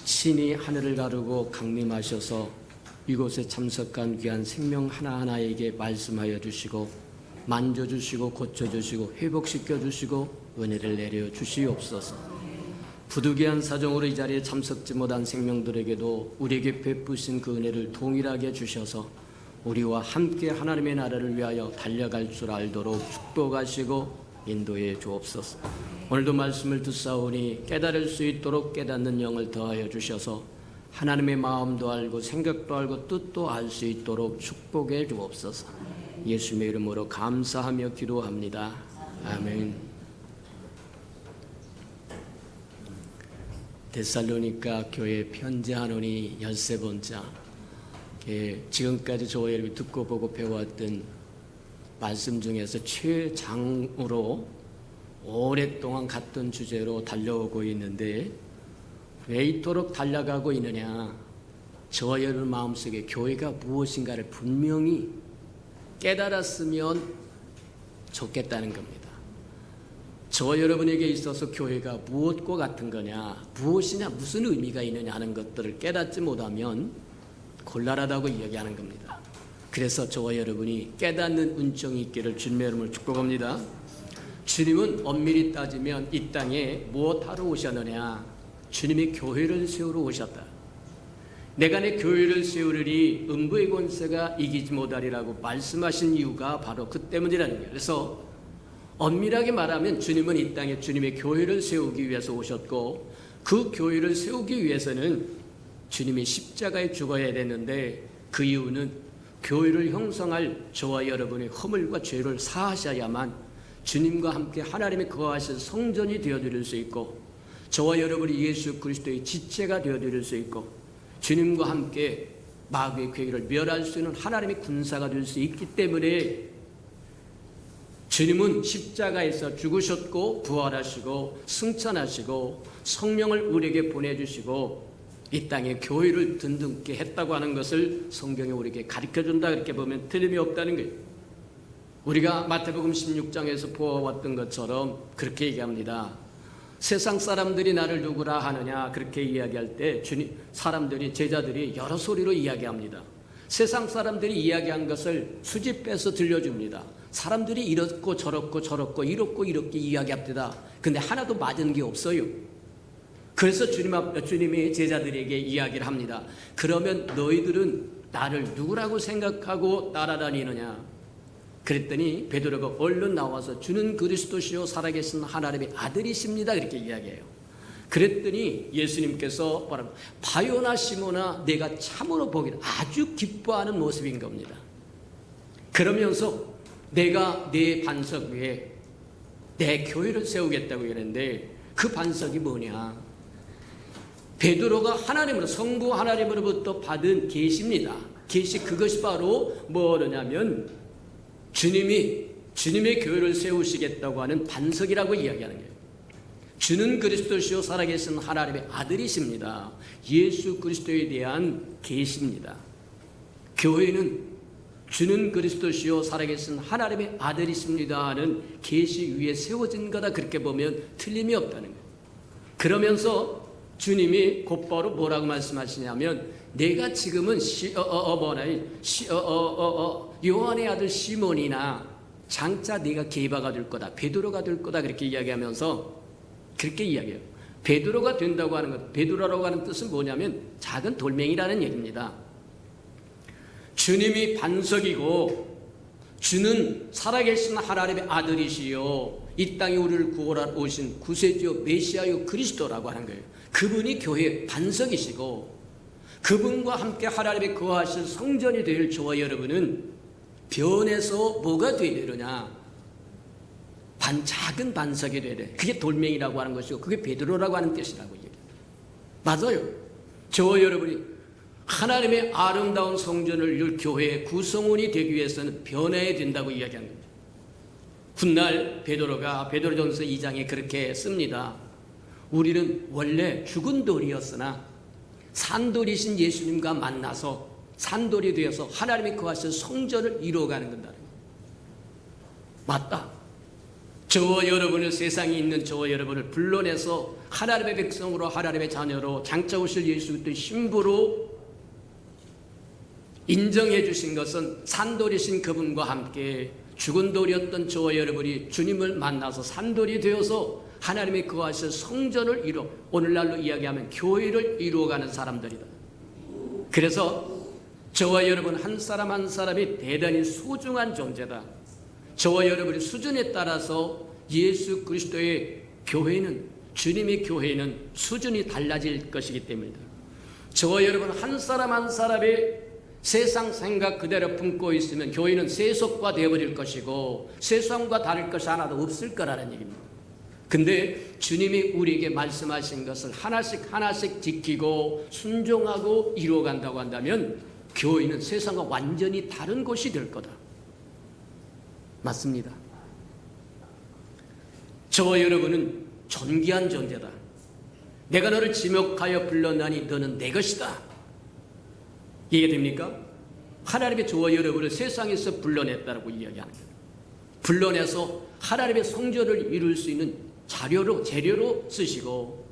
신이 하늘을 가르고 강림하셔서 이곳에 참석한 귀한 생명 하나하나에게 말씀하여 주시고 만져주시고 고쳐주시고 회복시켜주시고 은혜를 내려 주시옵소서. 부득이한 사정으로 이 자리에 참석지 못한 생명들에게도 우리에게 베푸신 그 은혜를 동일하게 주셔서 우리와 함께 하나님의 나라를 위하여 달려갈 줄 알도록 축복하시고 인도해 주옵소서. 오늘도 말씀을 듣사오니 깨달을 수 있도록 깨닫는 영을 더하여 주셔서 하나님의 마음도 알고 생각도 알고 뜻도 알 수 있도록 축복해 주옵소서. 예수님의 이름으로 감사하며 기도합니다. 아멘. 데살로니가 교회 편지하노니 13번째. 지금까지 저와 여러분이 듣고 보고 배워왔던 말씀 중에서 최장으로 오랫동안 같은 주제로 달려오고 있는데, 왜 이토록 달려가고 있느냐? 저와 여러분 마음속에 교회가 무엇인가를 분명히 깨달았으면 좋겠다는 겁니다. 저와 여러분에게 있어서 교회가 무엇과 같은 거냐, 무엇이냐, 무슨 의미가 있느냐 하는 것들을 깨닫지 못하면 곤란하다고 이야기하는 겁니다. 그래서 저와 여러분이 깨닫는 은총이 있기를 주님의 이름으로 축복합니다. 주님은 엄밀히 따지면 이 땅에 무엇하러 오셨느냐? 주님이 교회를 세우러 오셨다. 내가 내 교회를 세우리니 음부의 권세가 이기지 못하리라고 말씀하신 이유가 바로 그 때문이라는 거예요. 그래서 엄밀하게 말하면 주님은 이 땅에 주님의 교회를 세우기 위해서 오셨고, 그 교회를 세우기 위해서는 주님이 십자가에 죽어야 되는데, 그 이유는 교회를 형성할 저와 여러분의 허물과 죄를 사하셔야만 주님과 함께 하나님의 거하신 성전이 되어드릴 수 있고, 저와 여러분이 예수 그리스도의 지체가 되어드릴 수 있고, 주님과 함께 마귀의 괴계를 멸할 수 있는 하나님의 군사가 될 수 있기 때문에 주님은 십자가에서 죽으셨고 부활하시고 승천하시고 성령을 우리에게 보내주시고 이 땅에 교회를 든든케 했다고 하는 것을 성경이 우리에게 가르쳐준다, 그렇게 보면 틀림이 없다는 거예요. 우리가 마태복음 16장에서 보아왔던 것처럼 그렇게 얘기합니다. 세상 사람들이 나를 누구라 하느냐, 그렇게 이야기할 때 사람들이, 제자들이 여러 소리로 이야기합니다. 세상 사람들이 이야기한 것을 수집해서 들려줍니다. 사람들이 이렇고 저렇고 저렇고 이렇고 이렇게 이야기합니다. 근데 하나도 맞은 게 없어요. 그래서 주님이 제자들에게 이야기를 합니다. 그러면 너희들은 나를 누구라고 생각하고 따라다니느냐? 그랬더니 베드로가 얼른 나와서 주는 그리스도시요 살아계신 하나님의 아들이십니다, 그렇게 이야기해요. 그랬더니 예수님께서 뭐라고, 바요나 시몬아 내가 참으로 보기를 아주 기뻐하는 모습인 겁니다. 그러면서 내가 내 반석 위에 내 교회를 세우겠다고 했는데, 그 반석이 뭐냐? 베드로가 하나님으로, 성부 하나님으로부터 받은 계시입니다. 계시, 그것이 바로 뭐냐면 주님의 교회를 세우시겠다고 하는 반석이라고 이야기하는 거예요. 주는 그리스도시요 살아계신 하나님의 아들이십니다. 예수 그리스도에 대한 계시입니다. 교회는 주는 그리스도시요 살아계신 하나님의 아들이십니다 하는 계시 위에 세워진 거다, 그렇게 보면 틀림이 없다는 거예요. 그러면서 주님이 곧바로 뭐라고 말씀하시냐면, 내가 지금은 요한의 아들 시몬이나 장차 네가 게바가 될 거다, 베드로가 될 거다, 그렇게 이야기하면서 그렇게 이야기해요. 베드로가 된다고 하는 것, 베드로라고 하는 뜻은 뭐냐면 작은 돌멩이라는 얘기입니다. 주님이 반석이고 주는 살아계신 하나님의 아들이시요 이 땅에 우리를 구원하러 오신 구세주요 메시아요 그리스도라고 하는 거예요. 그분이 교회의 반석이시고 그분과 함께 하나님의 거하실 성전이 될 저와 여러분은 변해서 뭐가 되어야 되느냐? 작은 반석이 되어야 돼. 그게 돌멩이라고 하는 것이고 그게 베드로라고 하는 뜻이라고 얘기합니다. 맞아요. 저와 여러분이 하나님의 아름다운 성전을 이룰 교회의 구성원이 되기 위해서는 변해야 된다고 이야기하는 겁니다. 훗날 베드로가 베드로전서 2장에 그렇게 씁니다. 우리는 원래 죽은 돌이었으나 산돌이신 예수님과 만나서 산돌이 되어서 하나님이 거하신 성전을 이루어가는 거다. 맞다. 저와 여러분을, 세상에 있는 저와 여러분을 불러내서 하나님의 백성으로, 하나님의 자녀로, 장차 오실 예수 그리스도의 신부로 인정해 주신 것은 산돌이신 그분과 함께 죽은 돌이었던 저와 여러분이 주님을 만나서 산돌이 되어서 하나님의 거하실 성전을 이루어, 오늘날로 이야기하면 교회를 이루어가는 사람들이다. 그래서 저와 여러분 한 사람 한 사람이 대단히 소중한 존재다. 저와 여러분의 수준에 따라서 예수 그리스도의 교회는, 주님의 교회는 수준이 달라질 것이기 때문이다. 저와 여러분 한 사람 한 사람이 세상 생각 그대로 품고 있으면 교회는 세속화 되어버릴 것이고 세상과 다를 것이 하나도 없을 거라는 얘기입니다. 근데 주님이 우리에게 말씀하신 것을 하나씩 하나씩 지키고 순종하고 이루어간다고 한다면 교회는 세상과 완전히 다른 곳이 될 거다. 맞습니다. 저와 여러분은 존귀한 존재다. 내가 너를 지목하여 불렀나니 너는 내 것이다. 이해됩니까? 하나님의 저와 여러분을 세상에서 불러냈다고 이야기하는 거예요. 불러내서 하나님의 성전을 이룰 수 있는 재료로 쓰시고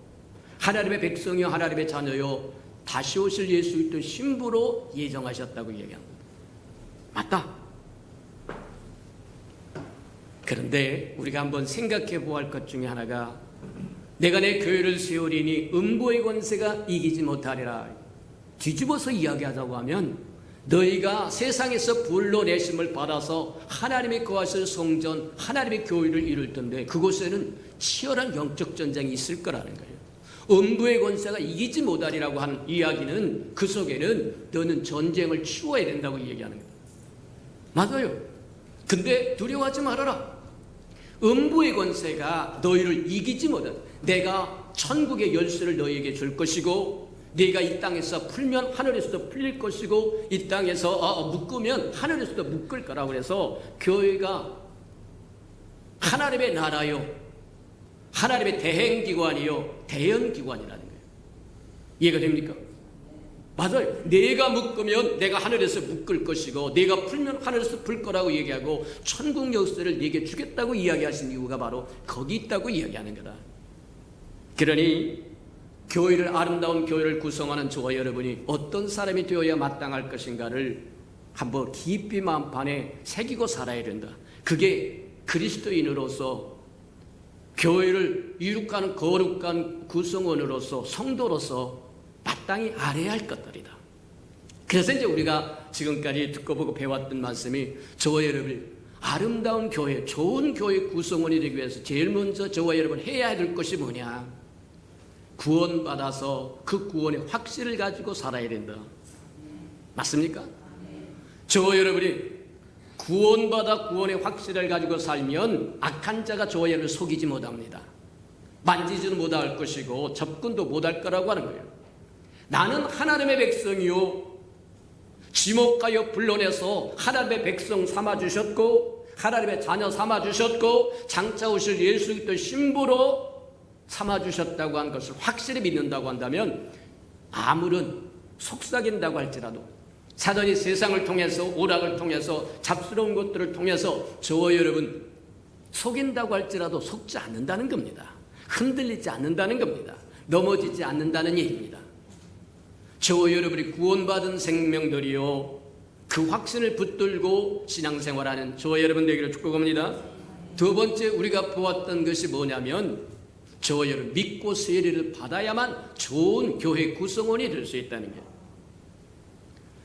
하나님의 백성이요 하나님의 자녀요 다시 오실 예수 그리스도의 신부로 예정하셨다고 이야기합니다. 맞다. 그런데 우리가 한번 생각해 보아야 할 것 중에 하나가 내가 내 교회를 세우리니 음부의 권세가 이기지 못하리라. 뒤집어서 이야기하자고 하면 너희가 세상에서 불러내심을 받아서 하나님의 거하실 성전, 하나님의 교회를 이룰 텐데 그곳에는 치열한 영적 전쟁이 있을 거라는 거예요. 음부의 권세가 이기지 못하리라고 하는 이야기는 그 속에는 너는 전쟁을 치워야 된다고 얘기하는 거예요. 맞아요. 근데 두려워하지 말아라. 음부의 권세가 너희를 이기지 못한다. 내가 천국의 열쇠를 너희에게 줄 것이고 네가 이 땅에서 풀면 하늘에서도 풀릴 것이고 이 땅에서 묶으면 하늘에서도 묶을 거라고 해서 교회가 하나님의 나라요 하나님의 대행기관이요 대연기관이라는 거예요. 이해가 됩니까? 맞아요. 내가 묶으면 내가 하늘에서 묶을 것이고 내가 풀면 하늘에서 풀 거라고 얘기하고 천국 열쇠를 네게 주겠다고 이야기하신 이유가 바로 거기 있다고 이야기하는 거다. 그러니 교회를, 아름다운 교회를 구성하는 저와 여러분이 어떤 사람이 되어야 마땅할 것인가를 한번 깊이 마음판에 새기고 살아야 된다. 그게 그리스도인으로서 교회를 이룩하는 거룩한 구성원으로서 성도로서 마땅히 알아야 할 것들이다. 그래서 이제 우리가 지금까지 듣고 보고 배웠던 말씀이 저와 여러분이 아름다운 교회, 좋은 교회 구성원이 되기 위해서 제일 먼저 저와 여러분 해야 될 것이 뭐냐? 구원받아서 그 구원의 확신을 가지고 살아야 된다. 맞습니까? 저와 여러분이 구원받아 구원의 확신을 가지고 살면 악한 자가 저와 여러분을 속이지 못합니다. 만지지도 못할 것이고 접근도 못할 거라고 하는 거예요. 나는 하나님의 백성이요 지목하여 불러내서 하나님의 백성 삼아주셨고 하나님의 자녀 삼아주셨고 장차 오실 예수 그리스도의 신부로 삼아주셨다고 한 것을 확실히 믿는다고 한다면 아무런 속삭인다고 할지라도 사단이 세상을 통해서 오락을 통해서 잡스러운 것들을 통해서 저와 여러분 속인다고 할지라도 속지 않는다는 겁니다. 흔들리지 않는다는 겁니다. 넘어지지 않는다는 얘기입니다. 저와 여러분이 구원받은 생명들이요 그 확신을 붙들고 신앙생활하는 저와 여러분 되기를 축복합니다. 두 번째 우리가 보았던 것이 뭐냐면 저와 여러분 믿고 세례를 받아야만 좋은 교회 구성원이 될 수 있다는 거예요.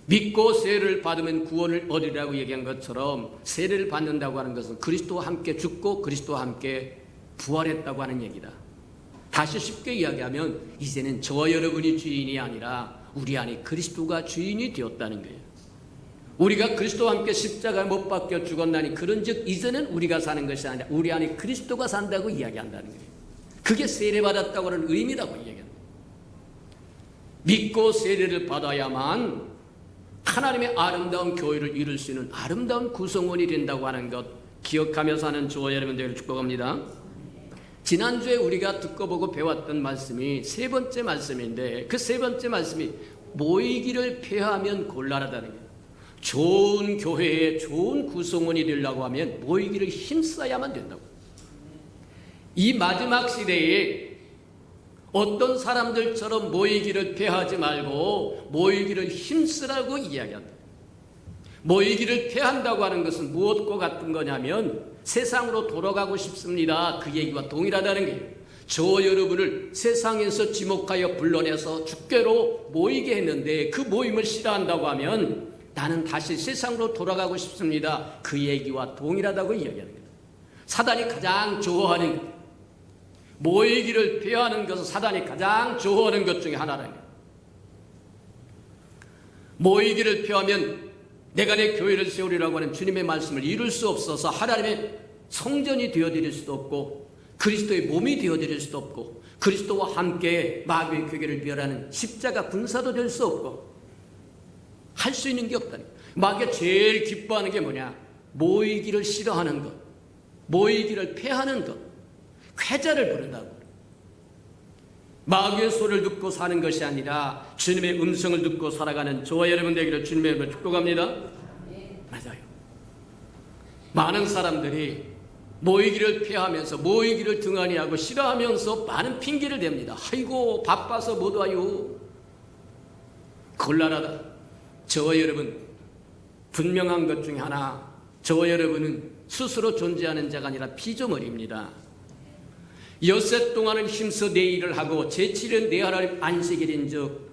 믿고 세례를 받으면 구원을 얻으리라고 얘기한 것처럼 세례를 받는다고 하는 것은 그리스도와 함께 죽고 그리스도와 함께 부활했다고 하는 얘기다. 다시 쉽게 이야기하면 이제는 저와 여러분이 주인이 아니라 우리 안에 그리스도가 주인이 되었다는 거예요. 우리가 그리스도와 함께 십자가에 못 박혀 죽었나니 그런즉 이제는 우리가 사는 것이 아니라 우리 안에 그리스도가 산다고 이야기한다는 거예요. 그게 세례받았다고 하는 의미라고 이야기합니다. 믿고 세례를 받아야만 하나님의 아름다운 교회를 이룰 수 있는 아름다운 구성원이 된다고 하는 것 기억하며 사는 저와 여러분들을 축복합니다. 지난주에 우리가 듣고 보고 배웠던 말씀이 세 번째 말씀인데 그 세 번째 말씀이 모이기를 폐하면 곤란하다는 거예요. 좋은 교회에 좋은 구성원이 되려고 하면 모이기를 힘써야만 된다고. 이 마지막 시대에 어떤 사람들처럼 모이기를 패하지 말고 모이기를 힘쓰라고 이야기한다. 모이기를 패한다고 하는 것은 무엇과 같은 거냐면 세상으로 돌아가고 싶습니다. 그 얘기와 동일하다는 거예요. 저 여러분을 세상에서 지목하여 불러내서 주께로 모이게 했는데 그 모임을 싫어한다고 하면 나는 다시 세상으로 돌아가고 싶습니다. 그 얘기와 동일하다고 이야기하는 거예요. 사단이 가장 좋아하는 것, 모이기를 패하는 것은 사단이 가장 좋아하는 것 중에 하나라는 거예요. 모이기를 패하면 내가 내 교회를 세우리라고 하는 주님의 말씀을 이룰 수 없어서 하나님의 성전이 되어드릴 수도 없고 그리스도의 몸이 되어드릴 수도 없고 그리스도와 함께 마귀의 괴계를 멸하는 십자가 군사도 될 수 없고 할 수 있는 게 없다니. 마귀가 제일 기뻐하는 게 뭐냐? 모이기를 싫어하는 것, 모이기를 패하는 것, 쾌자를 부른다고. 마귀의 소리를 듣고 사는 것이 아니라 주님의 음성을 듣고 살아가는 저와 여러분 되기를 주님의 이름으로 축복합니다. 맞아요. 많은 사람들이 모이기를 피하면서 모이기를 등한히하고 싫어하면서 많은 핑계를 댑니다. 아이고 바빠서 못 와요. 곤란하다. 저와 여러분 분명한 것 중에 하나, 저와 여러분은 스스로 존재하는 자가 아니라 피조물입니다. 엿새 동안은 힘써 내 일을 하고 제7일 내 하나님 안식일인즉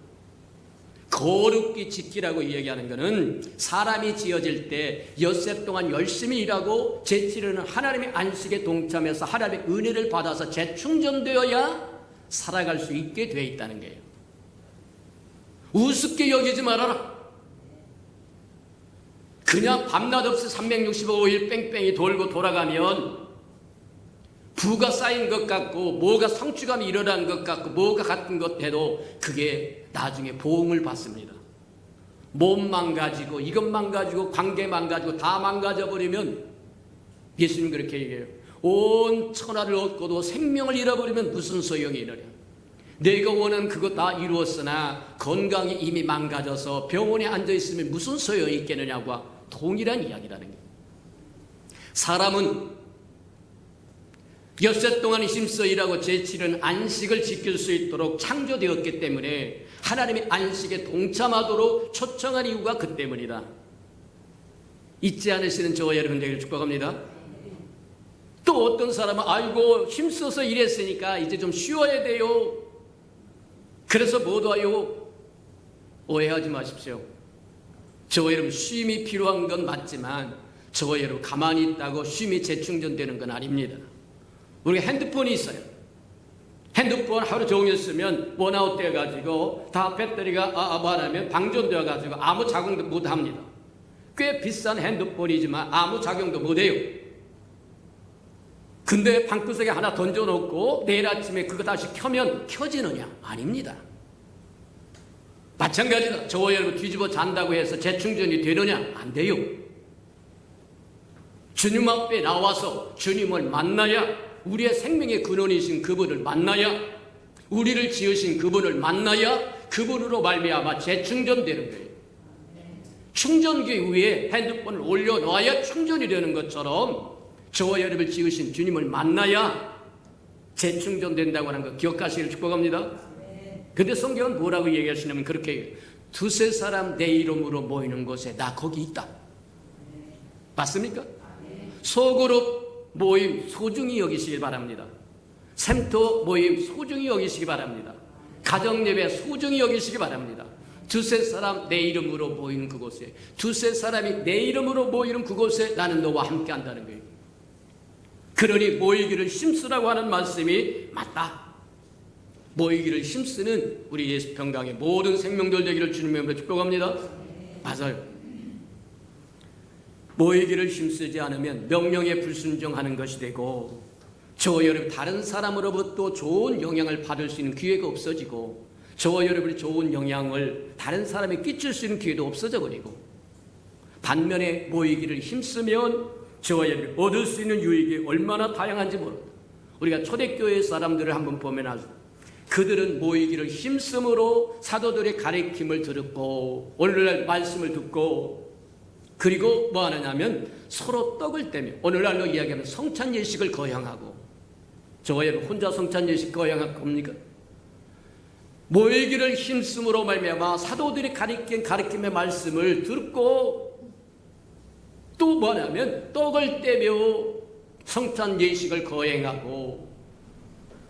거룩히 지키라고 이야기하는 것은 사람이 지어질 때 엿새 동안 열심히 일하고 제7일은 하나님의 안식에 동참해서 하나님의 은혜를 받아서 재충전되어야 살아갈 수 있게 되어 있다는 거예요. 우습게 여기지 말아라. 그냥 밤낮 없이 365일 뺑뺑이 돌고 돌아가면 부가 쌓인 것 같고 뭐가 성취감이 일어나는 것 같고 뭐가 같은 것 해도 그게 나중에 보응을 받습니다. 몸 망가지고 이것 망가지고 관계 망가지고 다 망가져버리면 예수님 그렇게 얘기해요. 온 천하를 얻고도 생명을 잃어버리면 무슨 소용이 있느냐. 내가 원하는 그거 다 이루었으나 건강이 이미 망가져서 병원에 앉아있으면 무슨 소용이 있겠느냐고 동일한 이야기라는 거예요. 사람은 엿새 동안 힘써 일하고 제7은 안식을 지킬 수 있도록 창조되었기 때문에 하나님의 안식에 동참하도록 초청한 이유가 그 때문이다. 잊지 않으시는 저와 여러분 되기를 축복합니다. 또 어떤 사람은 아이고 힘써서 일했으니까 이제 좀 쉬어야 돼요. 그래서 못 와요. 오해하지 마십시오. 저와 여러분 쉼이 필요한 건 맞지만 저와 여러분 가만히 있다고 쉼이 재충전되는 건 아닙니다. 우리가 핸드폰이 있어요. 핸드폰 하루 종일 쓰면 원아웃 돼가지고 다 배터리가 말하면 방전되어가지고 아무 작용도 못합니다. 꽤 비싼 핸드폰이지만 아무 작용도 못해요. 근데 방구석에 하나 던져놓고 내일 아침에 그거 다시 켜면 켜지느냐? 아닙니다. 마찬가지다. 저와 여러분 뒤집어 잔다고 해서 재충전이 되느냐? 안 돼요. 주님 앞에 나와서 주님을 만나야, 우리의 생명의 근원이신 그분을 만나야, 우리를 지으신 그분을 만나야 그분으로 말미암아 재충전되는 거예요. 충전기 위에 핸드폰을 올려놔야 충전이 되는 것처럼 저와 여러분을 지으신 주님을 만나야 재충전된다고 하는 거 기억하시기를 축복합니다. 근데 성경은 뭐라고 얘기하시냐면 그렇게 두세 사람 내 이름으로 모이는 곳에 나 거기 있다. 맞습니까? 소그룹 모임 소중히 여기시기 바랍니다. 샘토 모임 소중히 여기시기 바랍니다. 가정예배 소중히 여기시기 바랍니다. 두세 사람 내 이름으로 모이는 그곳에, 두세 사람이 내 이름으로 모이는 그곳에 나는 너와 함께 한다는 거예요. 그러니 모이기를 힘쓰라고 하는 말씀이 맞다. 모이기를 힘쓰는 우리 예수 평강의 모든 생명들 되기를 주님의 이름으로 축복합니다. 맞아요. 모이기를 힘쓰지 않으면 명령에 불순종하는 것이 되고, 저와 여러분 다른 사람으로부터 좋은 영향을 받을 수 있는 기회가 없어지고, 저와 여러분이 좋은 영향을 다른 사람에 끼칠 수 있는 기회도 없어져 버리고, 반면에 모이기를 힘쓰면 저와 여러분이 얻을 수 있는 유익이 얼마나 다양한지 모릅니다. 우리가 초대교회 사람들을 한번 보면 아주 그들은 모이기를 힘쓰므로 사도들의 가르침을 듣고 오늘날 말씀을 듣고, 그리고 뭐 하느냐면 서로 떡을 떼며, 오늘날로 이야기하면 성찬 예식을 거행하고, 저와 여러분 혼자 성찬 예식 거행할 겁니까? 모이기를 힘쓰므로 말미암아 사도들이 가르침의 말씀을 듣고 또 뭐냐면 떡을 떼며 성찬 예식을 거행하고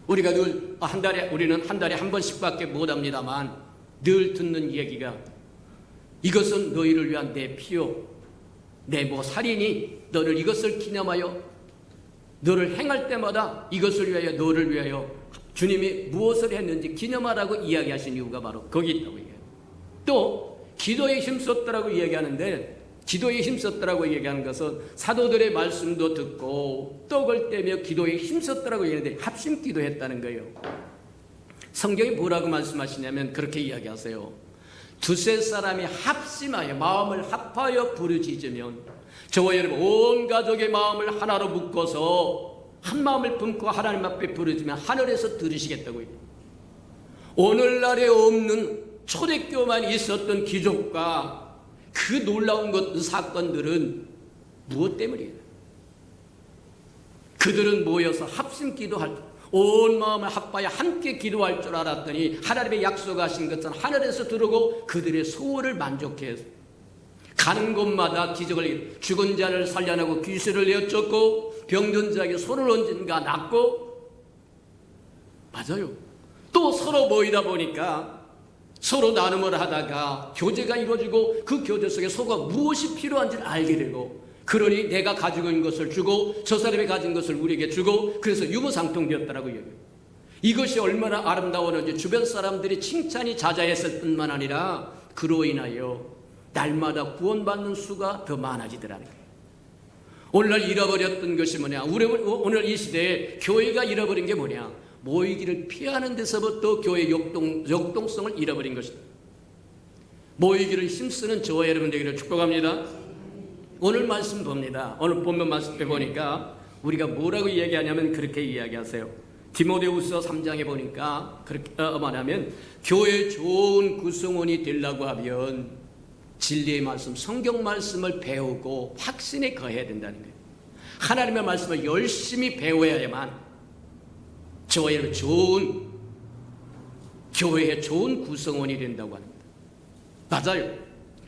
우리가 늘 우리는 한 달에 한 번씩밖에 못합니다만 늘 듣는 얘기가 이것은 너희를 위한 내 피요 내 살이니 너를 이것을 기념하여 너를 행할 때마다 이것을 위하여 너를 위하여 주님이 무엇을 했는지 기념하라고 이야기하신 이유가 바로 거기 있다고 얘기해요. 또 기도에 힘썼더라고 이야기하는데 기도에 힘썼더라고 얘기하는 것은 사도들의 말씀도 듣고 떡을 떼며 기도에 힘썼더라고 얘기하는데 합심 기도했다는 거예요. 성경이 뭐라고 말씀하시냐면 그렇게 이야기하세요. 두세 사람이 합심하여 마음을 합하여 부르짖으면 저와 여러분 온 가족의 마음을 하나로 묶어서 한 마음을 품고 하나님 앞에 부르짖으면 하늘에서 들으시겠다고 해요. 오늘날에 없는 초대교만 있었던 기적과 그 놀라운 사건들은 무엇 때문이에요? 그들은 모여서 합심 기도할 온 마음을 합하여 함께 기도할 줄 알았더니 하나님의 약속하신 것은 하늘에서 들어오고 그들의 소원을 만족해 해서 가는 곳마다 기적을 죽은 자를 살려내고 귀신을 내어쫓고 병든 자에게 손을 얹은가 낫고 맞아요. 또 서로 모이다 보니까 서로 나눔을 하다가 교제가 이루어지고 그 교제 속에 서로가 무엇이 필요한지를 알게 되고 그러니 내가 가지고 있는 것을 주고 저 사람이 가진 것을 우리에게 주고 그래서 유무상통되었다라고 얘기해요. 이것이 얼마나 아름다웠는지 주변 사람들이 칭찬이 자자했을 뿐만 아니라 그로 인하여 날마다 구원받는 수가 더 많아지더라는 거예요. 오늘날 잃어버렸던 것이 뭐냐? 오늘 이 시대에 교회가 잃어버린 게 뭐냐? 모이기를 피하는 데서부터 교회의 역동성을 잃어버린 것이다. 모이기를 힘쓰는 저와 여러분 되기를 축복합니다. 오늘 말씀 봅니다. 오늘 본문 말씀 보니까 우리가 뭐라고 이야기하냐면 그렇게 이야기하세요. 디모데후서 3장에 보니까 그렇게 말하면 교회 좋은 구성원이 되려고 하면 진리의 말씀, 성경 말씀을 배우고 확신에 거해야 된다는 거예요. 하나님의 말씀을 열심히 배워야만 저와 여러분 좋은 교회의 좋은 구성원이 된다고 합니다. 맞아요.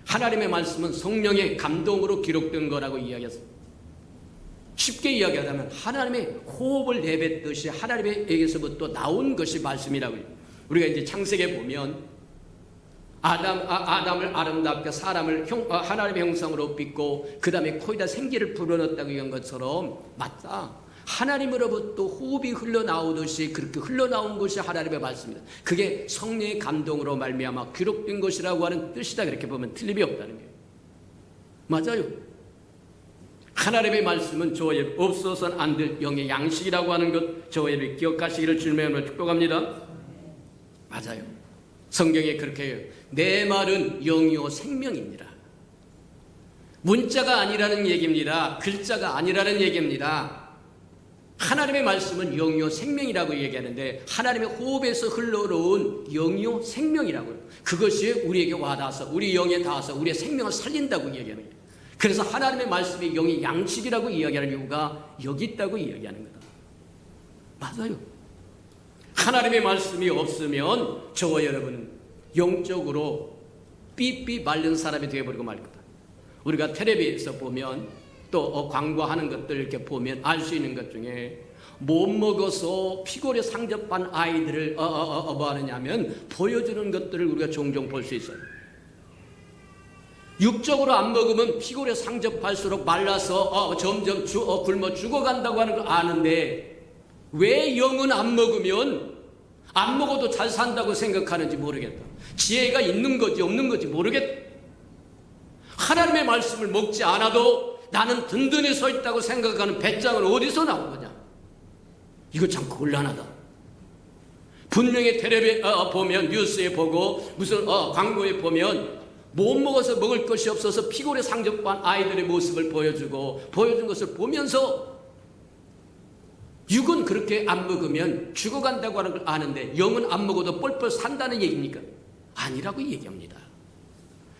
하나님의 말씀은 성령의 감동으로 기록된 거라고 이야기했습니다. 쉽게 이야기하자면 하나님의 호흡을 내뱉듯이 하나님에게서부터 나온 것이 말씀이라고요. 우리가 이제 창세기에 보면 아담을 아름답게 사람을 하나님의 형상으로 빚고 그 다음에 코에다 생기를 불어넣었다고 한 것처럼 맞다. 하나님으로부터 호흡이 흘러나오듯이 그렇게 흘러나온 것이 하나님의 말씀입니다. 그게 성령의 감동으로 말미암아 기록된 것이라고 하는 뜻이다. 그렇게 보면 틀림이 없다는 거예요. 맞아요. 하나님의 말씀은 저의 없어서는 안 될 영의 양식이라고 하는 것 저의 기억하시기를 주님의 축복합니다. 맞아요. 성경에 그렇게 해요. 내 말은 영이요 생명입니다. 문자가 아니라는 얘기입니다. 글자가 아니라는 얘기입니다. 하나님의 말씀은 영이요 생명이라고 얘기하는데 하나님의 호흡에서 흘러온 영이요 생명이라고요. 그것이 우리에게 와닿아서 우리 영에 닿아서 우리의 생명을 살린다고 얘기하는 거예요. 그래서 하나님의 말씀이 영의 양식이라고 이야기하는 이유가 여기 있다고 이야기하는 거다. 맞아요. 하나님의 말씀이 없으면 저와 여러분은 영적으로 삐삐 말른 사람이 되어버리고 말 거다. 우리가 텔레비에서 보면 또 광고하는 것들 이렇게 보면 알 수 있는 것 중에 못 먹어서 피골에 상접한 아이들을 뭐 하느냐면 보여주는 것들을 우리가 종종 볼 수 있어요. 육적으로 안 먹으면 피골에 상접할수록 말라서 점점 굶어 죽어간다고 하는 걸 아는데 왜 영은 안 먹으면 안 먹어도 잘 산다고 생각하는지 모르겠다. 지혜가 있는 거지 없는 거지 모르겠다. 하나님의 말씀을 먹지 않아도 나는 든든히 서 있다고 생각하는 배짱은 어디서 나온 거냐? 이거 참 곤란하다. 분명히 텔레비에 보면 뉴스에 보고 무슨 광고에 보면 못 먹어서 먹을 것이 없어서 피골에 상접한 아이들의 모습을 보여준 것을 보면서 육은 그렇게 안 먹으면 죽어간다고 하는 걸 아는데 영은 안 먹어도 뻘뻘 산다는 얘기입니까? 아니라고 얘기합니다.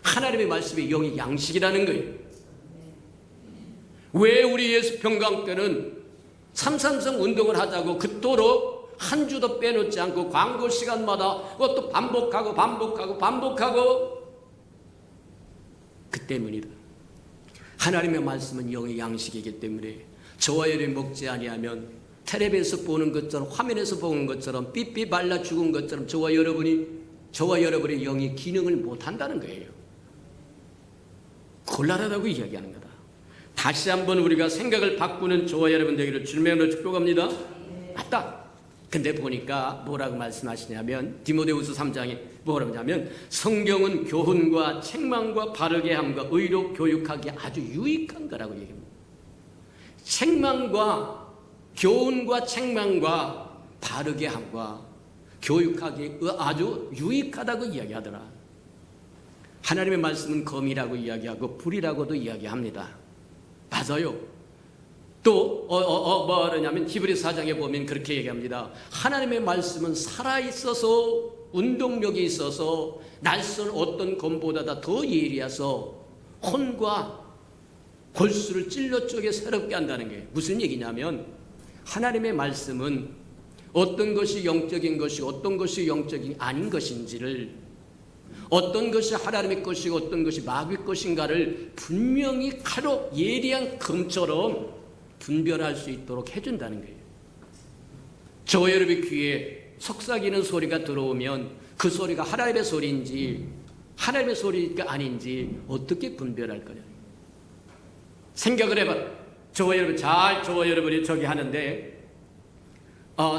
하나님의 말씀이 영의 양식이라는 거예요. 왜 우리 예수 평강 때는 삼삼성 운동을 하자고 그토록 한 주도 빼놓지 않고 광고 시간마다 그것도 반복하고 그 때문이다. 하나님의 말씀은 영의 양식이기 때문에 저와 여러분이 먹지 아니하면 텔레비에서 보는 것처럼 화면에서 보는 것처럼 삐삐 발라 죽은 것처럼 저와 여러분의 영이 기능을 못한다는 거예요. 곤란하다고 이야기하는 거다. 다시 한번 우리가 생각을 바꾸는 저와 여러분 되기를 주님으로 축복합니다. 맞다. 근데 보니까 뭐라고 말씀하시냐면 디모데후서 3장에 뭐라고 하냐면 성경은 교훈과 책망과 바르게 함과 의로 교육하기에 아주 유익한 거라고 얘기합니다. 교훈과 책망과 바르게 함과 교육하기에 아주 유익하다고 이야기하더라. 하나님의 말씀은 검이라고 이야기하고 불이라고도 이야기합니다. 맞아요. 또 뭐냐면 히브리서 4장에 보면 그렇게 얘기합니다. 하나님의 말씀은 살아있어서 운동력이 있어서 낯선 어떤 검보다 더 예리해서 혼과 골수를 찔러 쪼개 새롭게 한다는 게 무슨 얘기냐면 하나님의 말씀은 어떤 것이 영적인 것이고 어떤 것이 영적인 아닌 것인지를 어떤 것이 하나님의 것이고 어떤 것이 마귀의 것인가를 분명히 칼로 예리한 검처럼 분별할 수 있도록 해준다는 거예요. 저와 여러분의 귀에 속삭이는 소리가 들어오면 그 소리가 하나님의 소리인지 하나님의 소리가 아닌지 어떻게 분별할 거냐. 생각을 해봐. 저와 여러분이 저기 하는데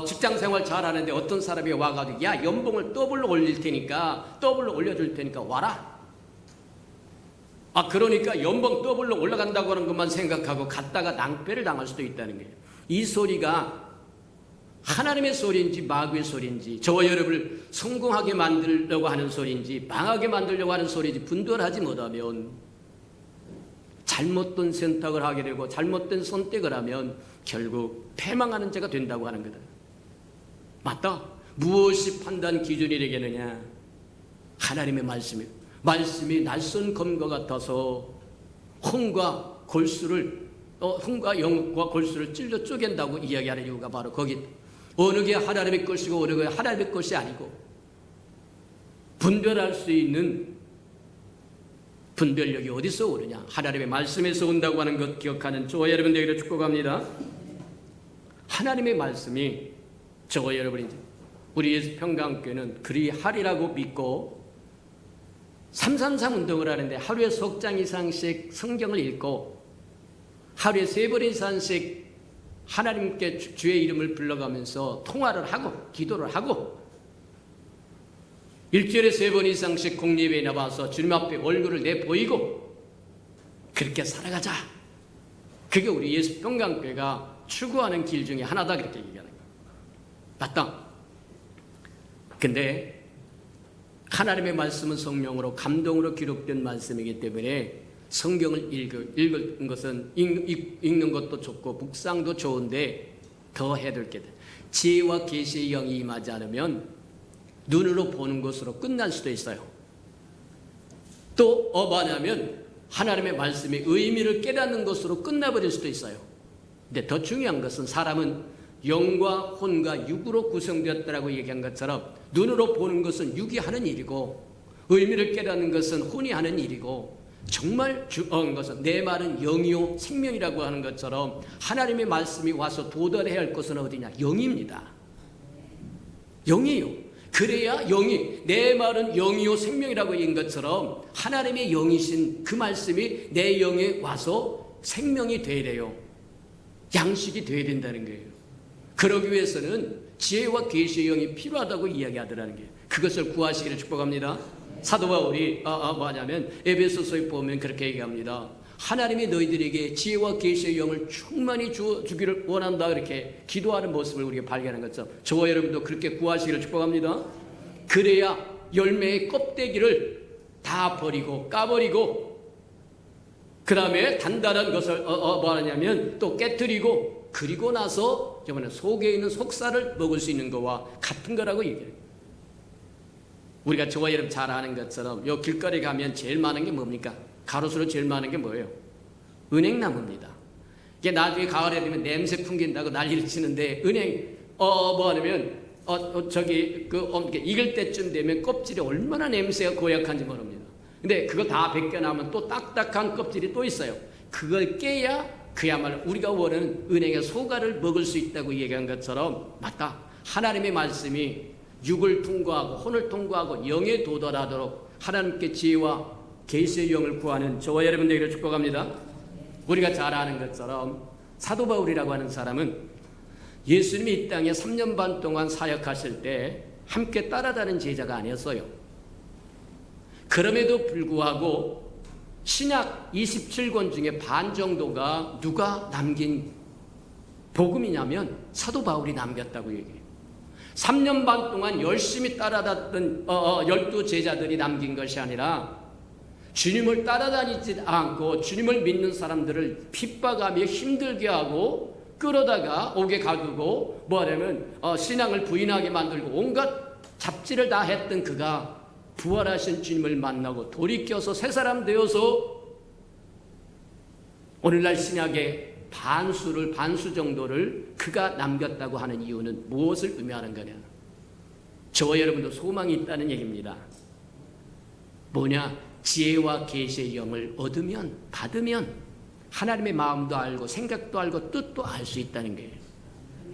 직장생활 잘하는데 어떤 사람이 와가지고 야 연봉을 더블로 올려줄 테니까 와라. 그러니까 연봉 더블로 올라간다고 하는 것만 생각하고 갔다가 낭패를 당할 수도 있다는 거예요. 이 소리가 하나님의 소리인지 마귀의 소리인지 저와 여러분을 성공하게 만들려고 하는 소리인지 망하게 만들려고 하는 소리인지 분별하지 못하면 잘못된 선택을 하게 되고 잘못된 선택을 하면 결국 패망하는 자가 된다고 하는 거다. 맞다. 무엇이 판단 기준이 되겠느냐? 하나님의 말씀이 낯선 검과 같아서 혼과 영과 골수를 찔러 쪼갠다고 이야기하는 이유가 바로 거기. 어느 게 하나님의 것이고 어느 게 하나님의 것이 아니고 분별할 수 있는 분별력이 어디서 오느냐? 하나님의 말씀에서 온다고 하는 것 기억하는 저와 여러분 되기를 축복합니다. 하나님의 말씀이 저와 여러분이 우리 예수평강교회는 그리하리라고 믿고 333 운동을 하는데 하루에 석 장 이상씩 성경을 읽고 하루에 3번 이상씩 하나님께 주의 이름을 불러가면서 통화를 하고 기도를 하고 일주일에 3번 이상씩 공예배에 나와서 주님 앞에 얼굴을 내보이고 그렇게 살아가자. 그게 우리 예수평강교회가 추구하는 길 중에 하나다 그렇게 얘기하는 거예요. 맞다. 근데 하나님의 말씀은 성령으로 감동으로 기록된 말씀이기 때문에 성경을 읽는 것은 읽는 것도 좋고 묵상도 좋은데 더 해야 될 게 지혜와 계시의 영이 임하지 않으면 눈으로 보는 것으로 끝날 수도 있어요. 또 뭐냐면 하나님의 말씀의 의미를 깨닫는 것으로 끝나버릴 수도 있어요. 근데 더 중요한 것은 사람은 영과 혼과 육으로 구성되었다라고 얘기한 것처럼 눈으로 보는 것은 육이 하는 일이고 의미를 깨닫는 것은 혼이 하는 일이고 정말 중요한 것은 내 말은 영이요 생명이라고 하는 것처럼 하나님의 말씀이 와서 도달해야 할 것은 어디냐? 영입니다. 영이요. 그래야 영이 내 말은 영이요 생명이라고 얘기한 것처럼 하나님의 영이신 그 말씀이 내 영에 와서 생명이 되어야 돼요. 양식이 되어야 된다는 거예요. 그러기 위해서는 지혜와 계시의 영이 필요하다고 이야기하더라는 게 그것을 구하시기를 축복합니다. 사도 바울이 뭐냐면 에베소서에 보면 그렇게 얘기합니다. 하나님이 너희들에게 지혜와 계시의 영을 충만히 주기를 원한다 이렇게 기도하는 모습을 우리가 발견하는 것처럼 저와 여러분도 그렇게 구하시기를 축복합니다. 그래야 열매의 껍데기를 다 버리고 까버리고 그 다음에 단단한 것을 뭐하냐면 또 깨뜨리고 그리고 나서 저번에 속에 있는 속살을 먹을 수 있는 것과 같은 거라고 얘기해요. 우리가 저와 여러분 잘 아는 것처럼 요 길거리 가면 제일 많은 게 뭡니까? 가로수로 제일 많은 게 뭐예요? 은행나무입니다. 이게 나중에 가을에 되면 냄새 풍긴다고 난리를 치는데 은행 뭐 하냐면 익을 때쯤 되면 껍질이 얼마나 냄새가 고약한지 모릅니다. 근데 그거 다 벗겨나면 또 딱딱한 껍질이 또 있어요. 그걸 깨야 그야말로 우리가 원하는 은행의 소가를 먹을 수 있다고 얘기한 것처럼 맞다. 하나님의 말씀이 육을 통과하고 혼을 통과하고 영에 도달하도록 하나님께 지혜와 계시의 영을 구하는 저와 여러분 되기를 축복합니다. 우리가 잘 아는 것처럼 사도 바울이라고 하는 사람은 예수님이 이 땅에 3년 반 동안 사역하실 때 함께 따라다니는 제자가 아니었어요. 그럼에도 불구하고 신약 27권 중에 반 정도가 누가 남긴 복음이냐면 사도 바울이 남겼다고 얘기해요. 3년 반 동안 열심히 따라다녔던 12제자들이 남긴 것이 아니라 주님을 따라다니지 않고 주님을 믿는 사람들을 핍박하며 힘들게 하고 끌어다가 옥에 가두고 뭐하냐면 신앙을 부인하게 만들고 온갖 잡지를 다 했던 그가 부활하신 주님을 만나고 돌이켜서 새 사람 되어서 오늘날 신약의 반수 정도를 그가 남겼다고 하는 이유는 무엇을 의미하는 거냐? 저와 여러분도 소망이 있다는 얘기입니다. 뭐냐? 지혜와 계시의 영을 받으면 하나님의 마음도 알고 생각도 알고 뜻도 알 수 있다는 거예요.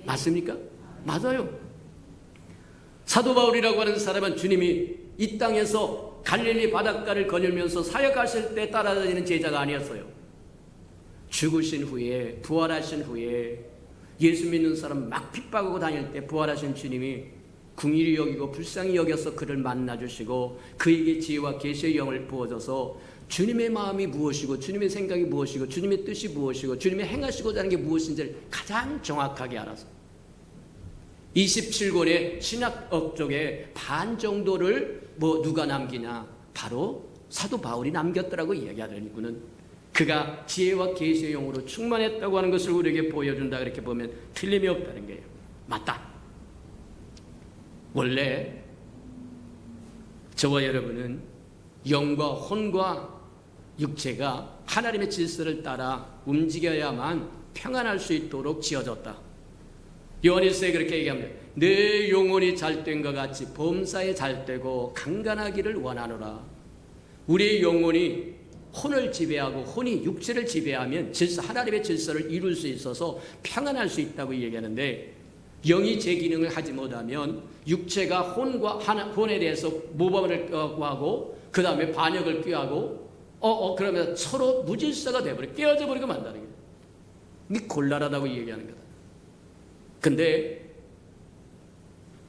맞습니까? 맞아요. 사도 바울이라고 하는 사람은 주님이 이 땅에서 갈릴리 바닷가를 거닐면서 사역하실 때 따라다니는 제자가 아니었어요. 죽으신 후에 부활하신 후에 예수 믿는 사람 막 핍박하고 다닐 때 부활하신 주님이 긍휼히 여기고 불쌍히 여겨서 그를 만나주시고 그에게 지혜와 계시의 영을 부어줘서 주님의 마음이 무엇이고 주님의 생각이 무엇이고 주님의 뜻이 무엇이고 주님의 행하시고자 하는 게 무엇인지를 가장 정확하게 알아서 27권의 신약억 쪽에 반 정도를 누가 남기냐? 바로 사도 바울이 남겼더라고 이야기하는 이유는 그가 지혜와 계시의 영으로 충만했다고 하는 것을 우리에게 보여준다. 그렇게 보면 틀림이 없다는 거예요. 맞다. 원래 저와 여러분은 영과 혼과 육체가 하나님의 질서를 따라 움직여야만 평안할 수 있도록 지어졌다. 요한일서에 그렇게 얘기합니다. 내 영혼이 잘된 것 같이 범사에 잘되고 강건하기를 원하노라. 우리의 영혼이 혼을 지배하고 혼이 육체를 지배하면 하나님의 질서를 이룰 수 있어서 평안할 수 있다고 얘기하는데 영이 제 기능을 하지 못하면 육체가 혼에 대해서 모범을 하고 그 다음에 반역을 꾀하고 그러면 서로 무질서가 되어버려 깨어져 버리고 만다는 거예요. 이게 곤란하다고 얘기하는 거다. 근데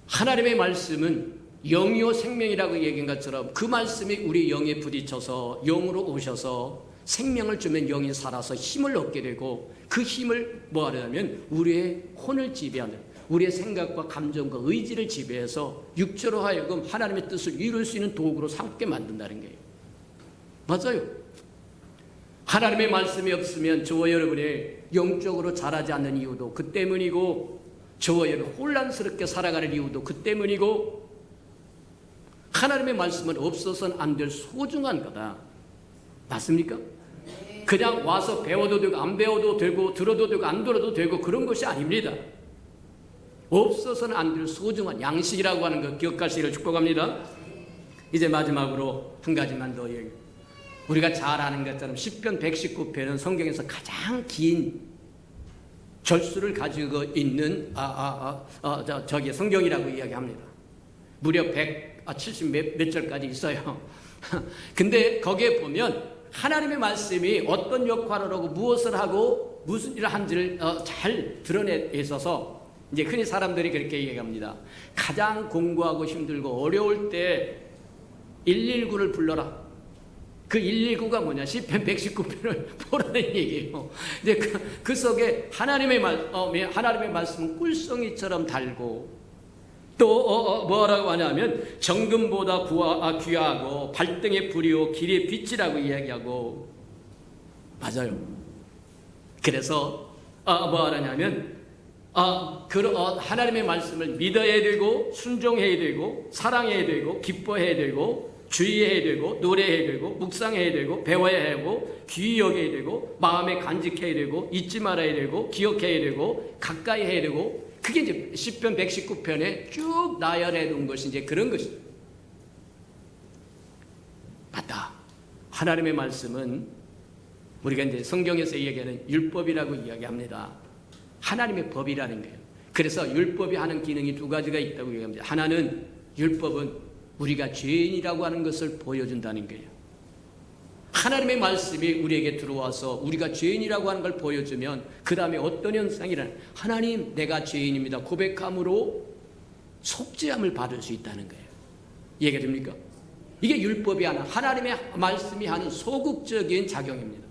하나님의 말씀은 영이요 생명이라고 얘기한 것처럼 그 말씀이 우리 영에 부딪혀서 영으로 오셔서 생명을 주면 영이 살아서 힘을 얻게 되고 그 힘을 뭐 하려면 우리의 혼을 지배하는 우리의 생각과 감정과 의지를 지배해서 육체로 하여금 하나님의 뜻을 이룰 수 있는 도구로 삼게 만든다는 거예요. 맞아요. 하나님의 말씀이 없으면 저와 여러분이 영적으로 자라지 않는 이유도 그 때문이고 저와 여러분 혼란스럽게 살아가는 이유도 그 때문이고 하나님의 말씀은 없어서는 안 될 소중한 거다. 맞습니까? 그냥 와서 배워도 되고 안 배워도 되고 들어도 되고 안 들어도 되고 그런 것이 아닙니다. 없어서는 안 될 소중한 양식이라고 하는 것 기억하시기를 축복합니다. 이제 마지막으로 한 가지만 더 얘기. 우리가 잘 아는 것처럼 시편 119편은 성경에서 가장 긴 절수를 가지고 있는 성경이라고 이야기합니다. 무려 170 몇 절까지 있어요. 근데 거기에 보면 하나님의 말씀이 어떤 역할을 하고 무엇을 하고 무슨 일을 한지를 잘 드러내 있어서 이제 흔히 사람들이 그렇게 얘기합니다. 가장 공부하고 힘들고 어려울 때 119를 불러라. 그 119가 뭐냐? 시편 119편을 보라는 얘기예요. 이제 그 속에 하나님의 말씀은 꿀송이처럼 달고 또 뭐라고 하냐면 정금보다 귀하고 발등의 불이요 길의 빛이라고 이야기하고 맞아요. 그래서 뭐 하냐면 하나님의 말씀을 믿어야 되고 순종해야 되고 사랑해야 되고 기뻐해야 되고 주의해야 되고, 노래해야 되고, 묵상해야 되고, 배워야 하고, 귀히 여겨야 되고, 마음에 간직해야 되고, 잊지 말아야 되고, 기억해야 되고, 가까이 해야 되고, 그게 이제 시편 119편에 쭉 나열해 놓은 것이 이제 그런 것입니다. 맞다. 하나님의 말씀은 우리가 이제 성경에서 얘기하는 율법이라고 이야기합니다. 하나님의 법이라는 거예요. 그래서 율법이 하는 기능이 두 가지가 있다고 얘기합니다. 하나는 율법은 우리가 죄인이라고 하는 것을 보여준다는 거예요. 하나님의 말씀이 우리에게 들어와서 우리가 죄인이라고 하는 걸 보여주면 그 다음에 어떤 현상이란 하나님 내가 죄인입니다 고백함으로 속죄함을 받을 수 있다는 거예요. 이해가 됩니까? 이게 율법이 하는 하나님의 말씀이 하는 소극적인 작용입니다.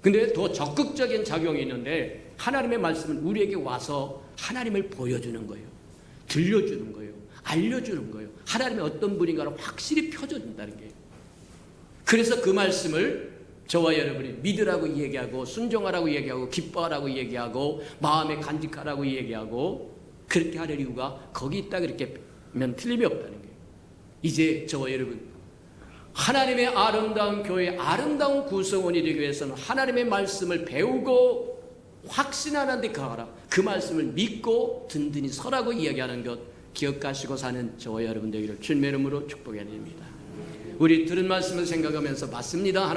근데 더 적극적인 작용이 있는데 하나님의 말씀은 우리에게 와서 하나님을 보여주는 거예요. 들려주는 거예요. 알려주는 거예요. 하나님의 어떤 분인가를 확실히 펴준다는 거예요. 그래서 그 말씀을 저와 여러분이 믿으라고 얘기하고 순종하라고 얘기하고 기뻐하라고 얘기하고 마음에 간직하라고 얘기하고 그렇게 할 이유가 거기 있다 그렇게 하면 틀림이 없다는 거예요. 이제 저와 여러분 하나님의 아름다운 교회 아름다운 구성원이 되기 위해서는 하나님의 말씀을 배우고 확신하는 데 가라. 그 말씀을 믿고 든든히 서라고 이야기하는 것 기억하시고 사는 저와 여러분 되기를 주님의 이름으로 축복해 드립니다. 우리 들은 말씀을 생각하면서 맞습니다.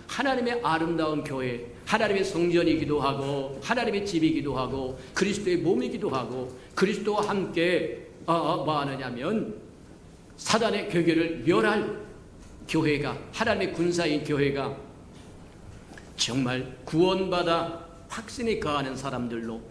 하나님의 아름다운 교회 하나님의 성전이기도 하고 하나님의 집이기도 하고 그리스도의 몸이기도 하고 그리스도와 함께 뭐 하느냐면 사단의 괴계를 멸할 교회가 하나님의 군사인 교회가 정말 구원받아 확신이 거하는 사람들로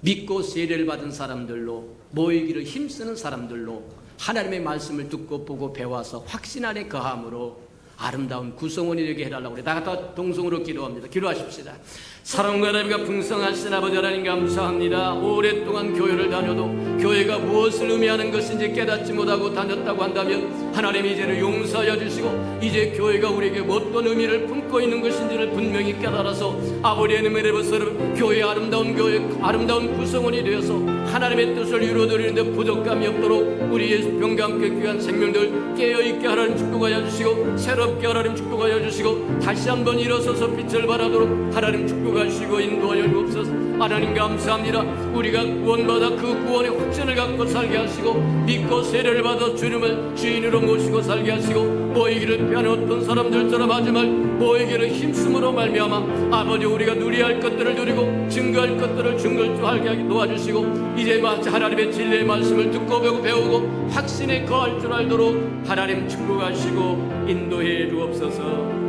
믿고 세례를 받은 사람들로 모이기를 힘쓰는 사람들로 하나님의 말씀을 듣고 보고 배워서 확신 안에 거함으로 아름다운 구성원이 되게 해달라고 그래. 다 같이 동성으로 기도합니다. 기도하십시다. 사랑과 하나님과 풍성하신 아버지 하나님 감사합니다. 오랫동안 교회를 다녀도 교회가 무엇을 의미하는 것인지 깨닫지 못하고 다녔다고 한다면 하나님 이제는 용서하여 주시고 이제 교회가 우리에게 어떤 의미를 품고 있는 것인지를 분명히 깨달아서 아버지의 이름을 입어서 교회의 아름다운 교회 아름다운 구성원이 되어서 하나님의 뜻을 이루어드리는데 부족함이 없도록 우리의 병과 함께 귀한 생명들 깨어있게 하나님 축복하여 주시고 새롭게 하나님 축복하여 주시고 다시 한번 일어서서 빛을 발하도록 하나님 축복하시고 인도하여 주옵소서. 하나님 감사합니다. 우리가 구원받아 그 구원의 확신을 갖고 살게 하시고 믿고 세례를 받아 주님을 주인으로 모시고 살게 하시고 모이기를 피하는 어떤 사람들처럼 하지 말 모이기를 힘쓰므로 말미암아 아버지 우리가 누려야 할 것들을 누리고 증거할 것들을 증거하게 하게 도와주시고 이제 마치 하나님의 진리의 말씀을 듣고 배우고 확신에 거할 줄 알도록 하나님 축복하시고 인도해 주옵소서.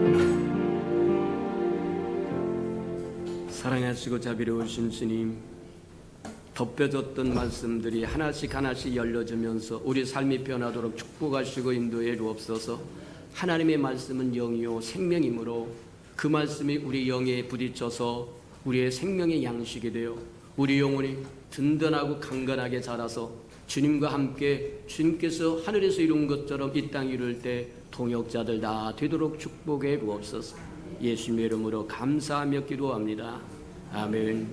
사랑하시고 자비로우신 주님, 덮여졌던 말씀들이 하나씩 하나씩 열려지면서 우리 삶이 변하도록 축복하시고 인도해 주옵소서. 하나님의 말씀은 영이요 생명이므로 그 말씀이 우리 영에 부딪혀서 우리의 생명의 양식이 되어 우리 영혼이 든든하고 강건하게 자라서 주님과 함께 주님께서 하늘에서 이룬 것처럼 이 땅 이룰 때 동역자들 다 되도록 축복해 주옵소서. 예수님의 이름으로 감사하며 기도합니다. 아멘.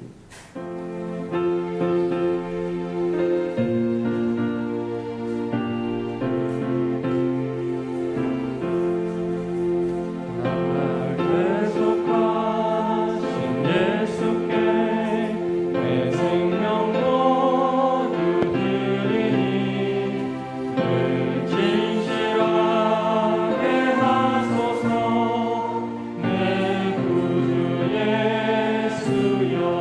예수여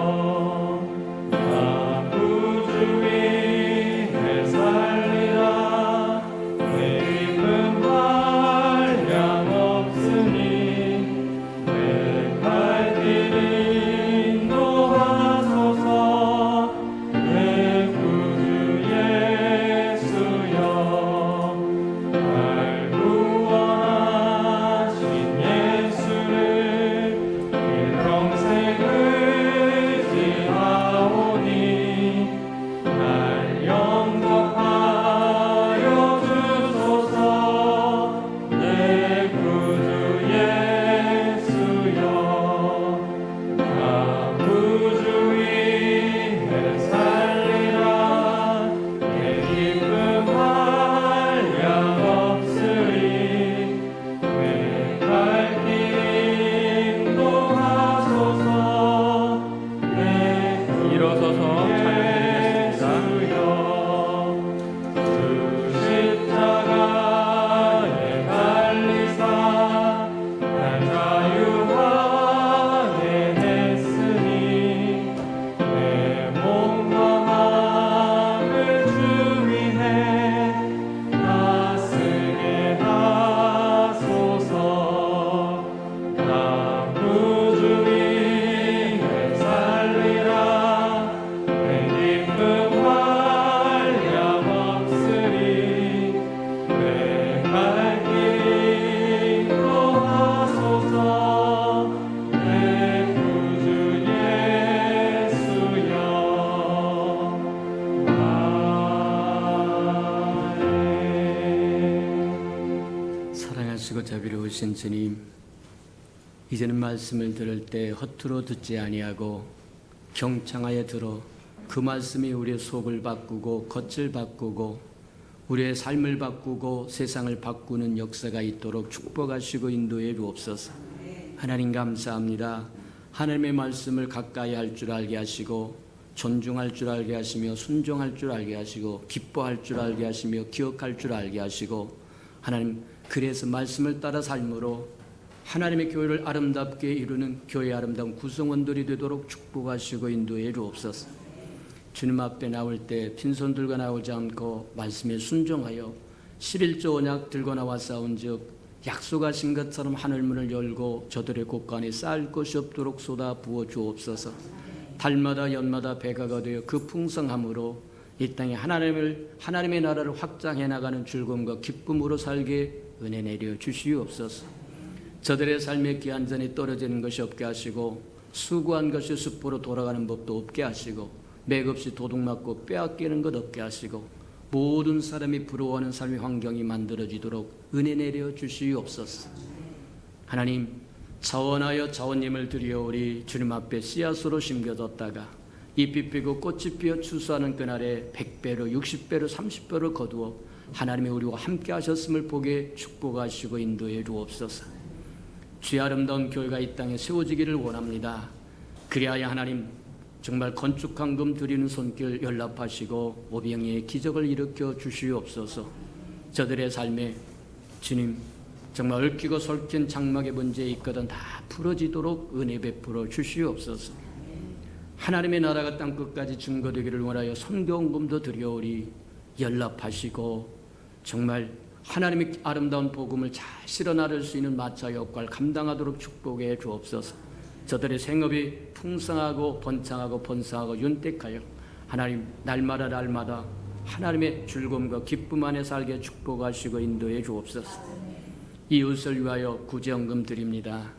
선하시고 자비로우신 주님, 이제는 말씀을 들을 때 허투루 듣지 아니하고 경청하여 들어 그 말씀이 우리의 속을 바꾸고 겉을 바꾸고 우리의 삶을 바꾸고 세상을 바꾸는 역사가 있도록 축복하시고 인도해 주옵소서. 하나님 감사합니다. 하나님의 말씀을 가까이 할 줄 알게 하시고 존중할 줄 알게 하시며 순종할 줄 알게 하시고 기뻐할 줄 알게 하시며 기억할 줄 알게 하시고, 하나님 그래서 말씀을 따라 삶으로 하나님의 교회를 아름답게 이루는 교회의 아름다운 구성원들이 되도록 축복하시고 인도해 주옵소서. 주님 앞에 나올 때 빈손 들고 나오지 않고 말씀에 순종하여 11조 언약 들고 나와 싸운즉 약속하신 것처럼 하늘문을 열고 저들의 곳간에 쌓을 것이 없도록 쏟아 부어 주옵소서. 달마다 연마다 배가가 되어 그 풍성함으로 이 땅에 하나님의 나라를 확장해 나가는 즐거움과 기쁨으로 살게 은혜 내려 주시옵소서. 저들의 삶의 기한전이 떨어지는 것이 없게 하시고 수고한 것이 숲으로 돌아가는 법도 없게 하시고 맥없이 도둑맞고 빼앗기는 것 없게 하시고 모든 사람이 부러워하는 삶의 환경이 만들어지도록 은혜 내려 주시옵소서. 하나님, 자원하여 자원님을 드리오리. 주님 앞에 씨앗으로 심겨졌다가 잎이 피고 꽃이 피어 추수하는 그날에 100배로 60배로 30배로 거두어 하나님이 우리와 함께 하셨음을 보게 축복하시고 인도해 주옵소서. 주의 아름다운 교회가 이 땅에 세워지기를 원합니다. 그리하여 하나님 정말 건축한 금 드리는 손길 연락하시고 오병이의 기적을 일으켜 주시옵소서. 저들의 삶에 주님 정말 얽히고 설킨 장막의 문제에 있거든 다 풀어지도록 은혜 베풀어 주시옵소서. 하나님의 나라가 땅끝까지 증거되기를 원하여 선교헌금도 드려오리. 연락하시고 정말 하나님의 아름다운 복음을 잘 실어 나를 수 있는 마차 역할 감당하도록 축복해 주옵소서. 저들의 생업이 풍성하고 번창하고 번성하고 윤택하여 하나님 날마다 하나님의 즐거움과 기쁨 안에 살게 축복하시고 인도해 주옵소서. 이웃을 위하여 구제헌금 드립니다.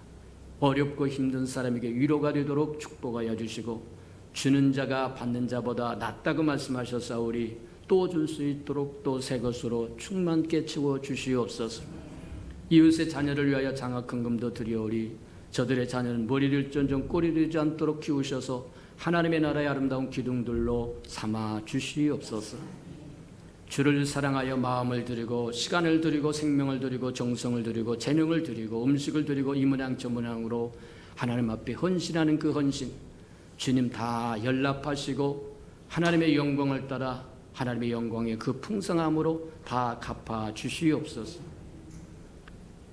어렵고 힘든 사람에게 위로가 되도록 축복하여 주시고 주는 자가 받는 자보다 낫다고 말씀하셨사오리. 또 줄 수 있도록 또 새 것으로 충만케 채워 주시옵소서. 이웃의 자녀를 위하여 장학헌금도 드리오리. 저들의 자녀는 머리를 쫀쫀 꼬리를 잃지 않도록 키우셔서 하나님의 나라의 아름다운 기둥들로 삼아 주시옵소서. 주를 사랑하여 마음을 드리고 시간을 드리고 생명을 드리고 정성을 드리고 재능을 드리고 음식을 드리고 이 문양 저 문양으로 하나님 앞에 헌신하는 그 헌신 주님 다 연락하시고 하나님의 영광을 따라 하나님의 영광의 그 풍성함으로 다 갚아 주시옵소서.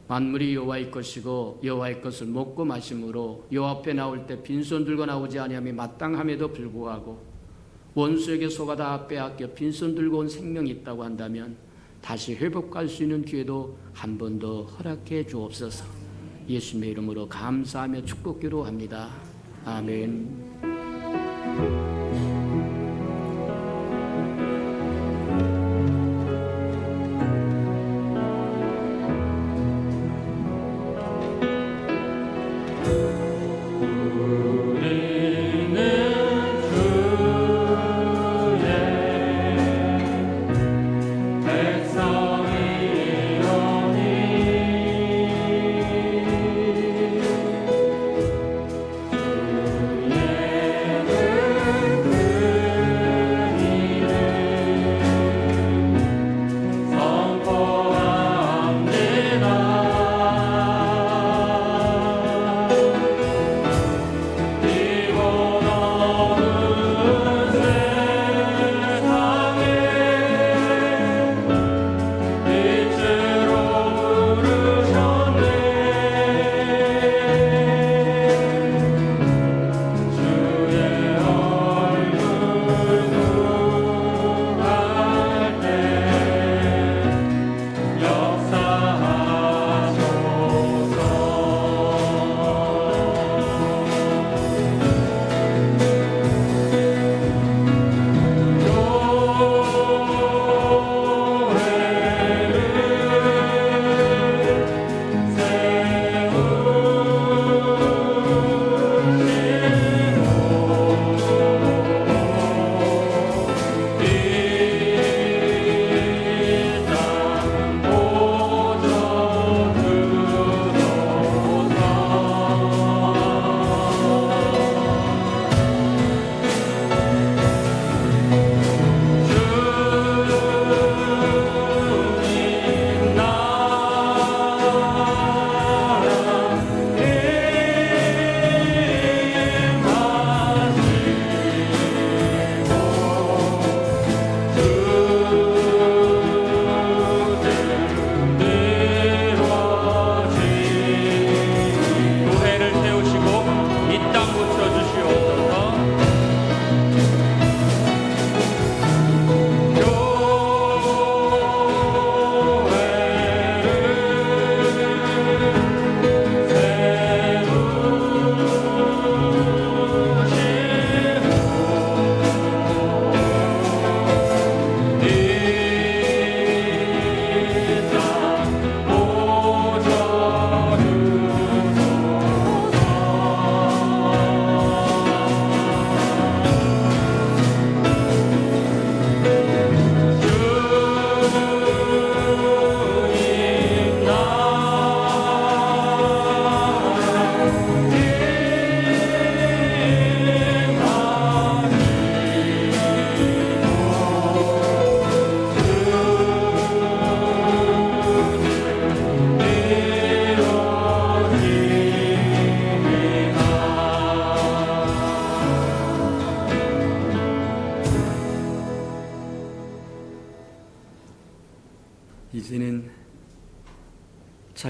만물이 여호와의 것이고 여호와의 것을 먹고 마심으로 여호와 앞에 나올 때 빈손 들고 나오지 아니함이 마땅함에도 불구하고 원수에게 속아 다 빼앗겨 빈손 들고 온 생명이 있다고 한다면 다시 회복할 수 있는 기회도 한 번 더 허락해 주옵소서. 예수님의 이름으로 감사하며 축복기로 합니다. 아멘.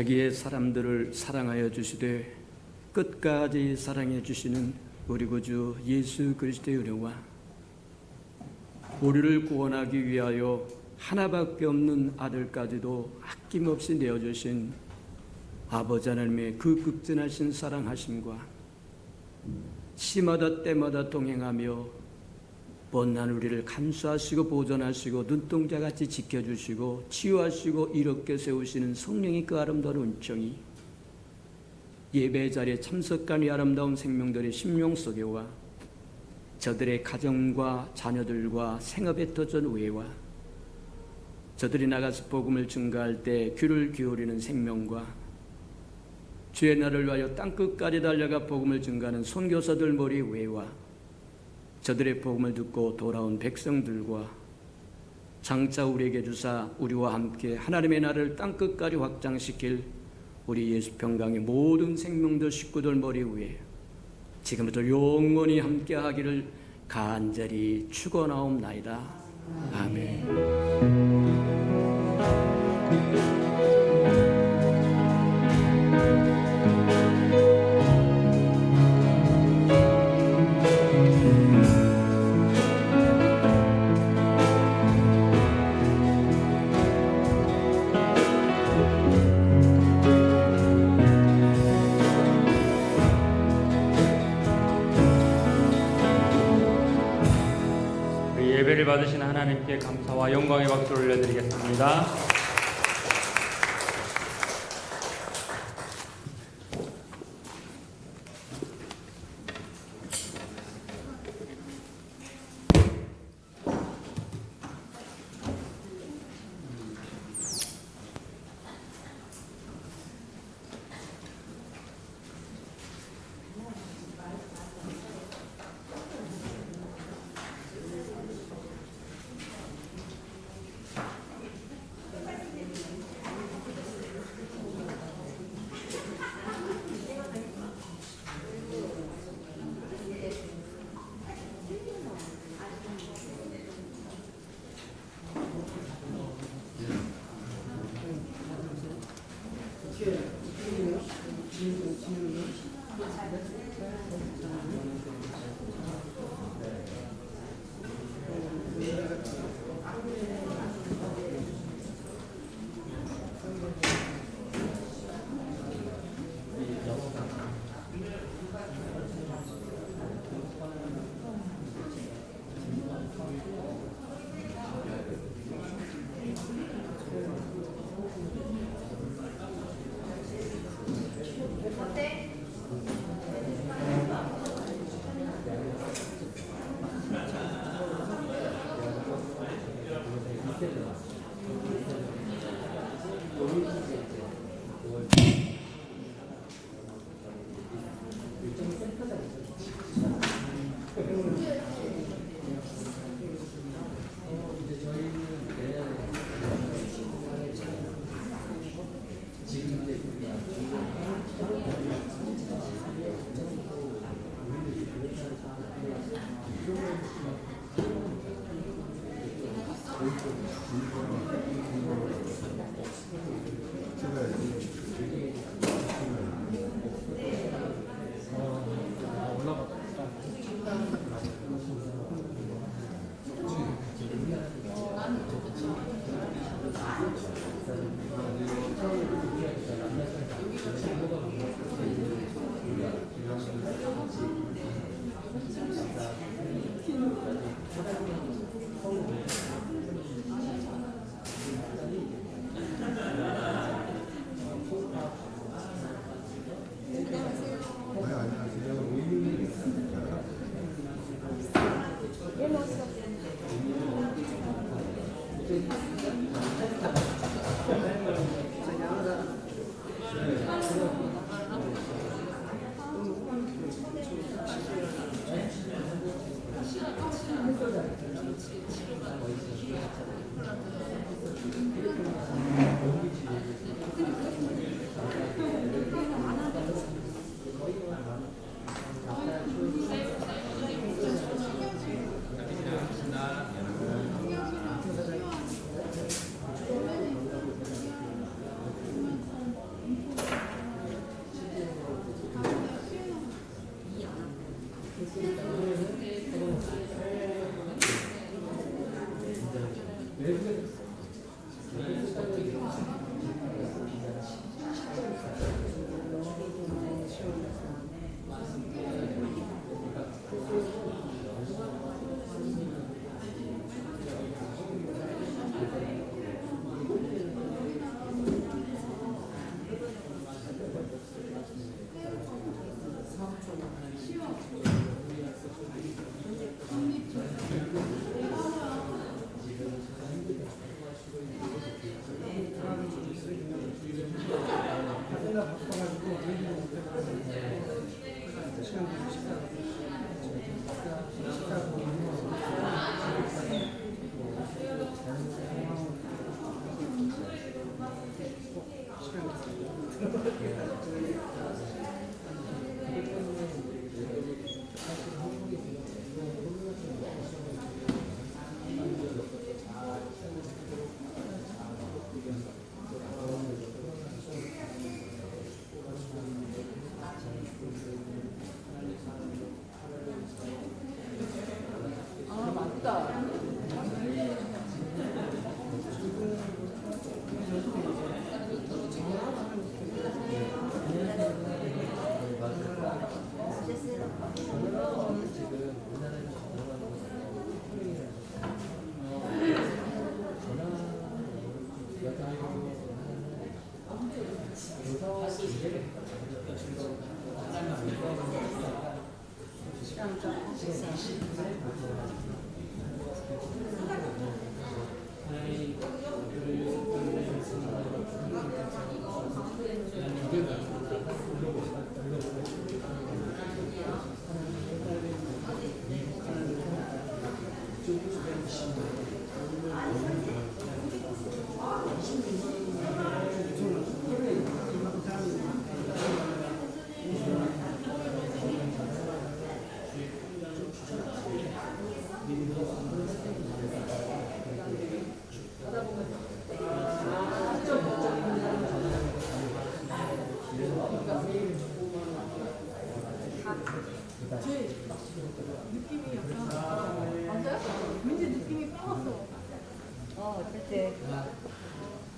자기의 사람들을 사랑하여 주시되 끝까지 사랑해 주시는 우리 구주 예수 그리스도의 은혜와 우리를 구원하기 위하여 하나밖에 없는 아들까지도 아낌없이 내어주신 아버지 하나님의 그 극진하신 사랑하심과 시마다 때마다 동행하며 못난 우리를 감수하시고 보존하시고 눈동자같이 지켜주시고 치유하시고 이롭게 세우시는 성령의 그 아름다운 은총이 예배 자리에 참석한 이 아름다운 생명들의 심령 속에와 저들의 가정과 자녀들과 생업에 터전 우애와 저들이 나가서 복음을 증거할 때 귀를 기울이는 생명과 주의 날을 위하여 땅끝까지 달려가 복음을 증거하는 선교사들 머리 위와 저들의 복음을 듣고 돌아온 백성들과 장차 우리에게 주사 우리와 함께 하나님의 나라를 땅끝까지 확장시킬 우리 예수평강의 모든 생명들 식구들 머리 위에 지금부터 영원히 함께하기를 간절히 축원하옵나이다. 아멘. 예배를 받으신 하나님께 감사와 영광의 박수를 올려드리겠습니다.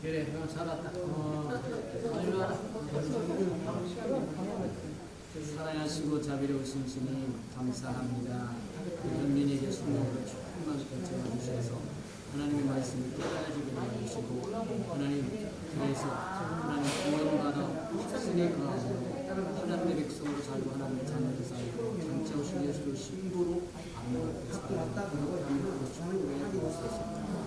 그래, 너 살았다. 사랑하시고 자비로우신 주님 감사합니다. 현민에게 성령으로 조금만 결정해 주셔서 하나님의 말씀을 깨달아지게 해주시고 하나님 그래서 하나님 구원받아 확신의 가운데 하나님의 백성으로 살고 하나님의 자녀로 살고 장차 오신 예수를 신부로 안내받고 살고 축복해 주옵소서.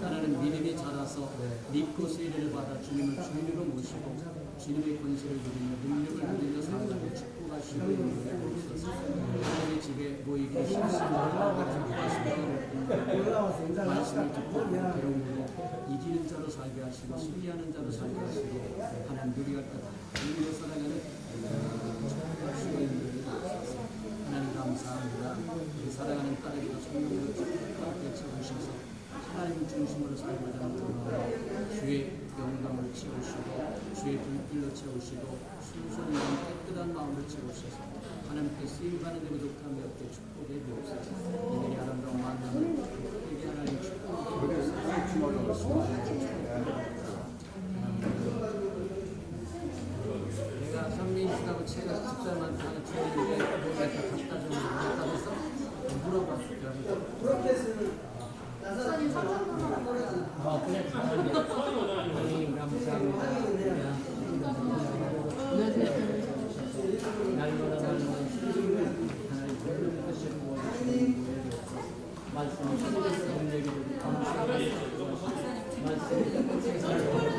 하나님 믿음이 자라서 믿고 세례를 받아 주님을 주인으로 모시고 주님의 권세를 누리며 능력을 누리며 살고 축복하시고 인도해 주옵소서. 하나님의 집에 모이기 쉽습니다. 말씀을 듣고 배움으로 이기는 자로 살게 하시고 승리하는 자로 살게 하시고 하나님 누리갈 것 우리로 살아가는 축복하시고 인도해 주옵소서. 하나님 감사합니다. 우리 살아가는 딸에게도 성령으로 축복하게 채우셔서 하나님 중심으로 살고자 하는 주의 영광을 채우시고 주의 불길로 채우시고 순수한 마음 깨끗한 마음을 채우셔서 하나님께 쓰임받는 데 부족함이 없게 축복해 주옵소서. 이들이 아름다운 만남을 축복하게 하나님 축복해 주옵소서. 내가 선민씨하고 제가 집사람한테 하는 주인인데 내가 갖다 주면 갖다 줬어? 물어봐. 그래. 하나님 감사합니다. 날마다 하나님 모든 것을 모아주시는 말씀을 성령에게 감사합니다. 말씀을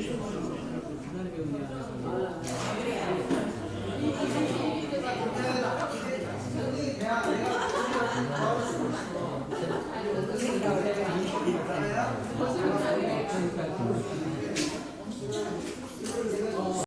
하나님의 은혜 안에서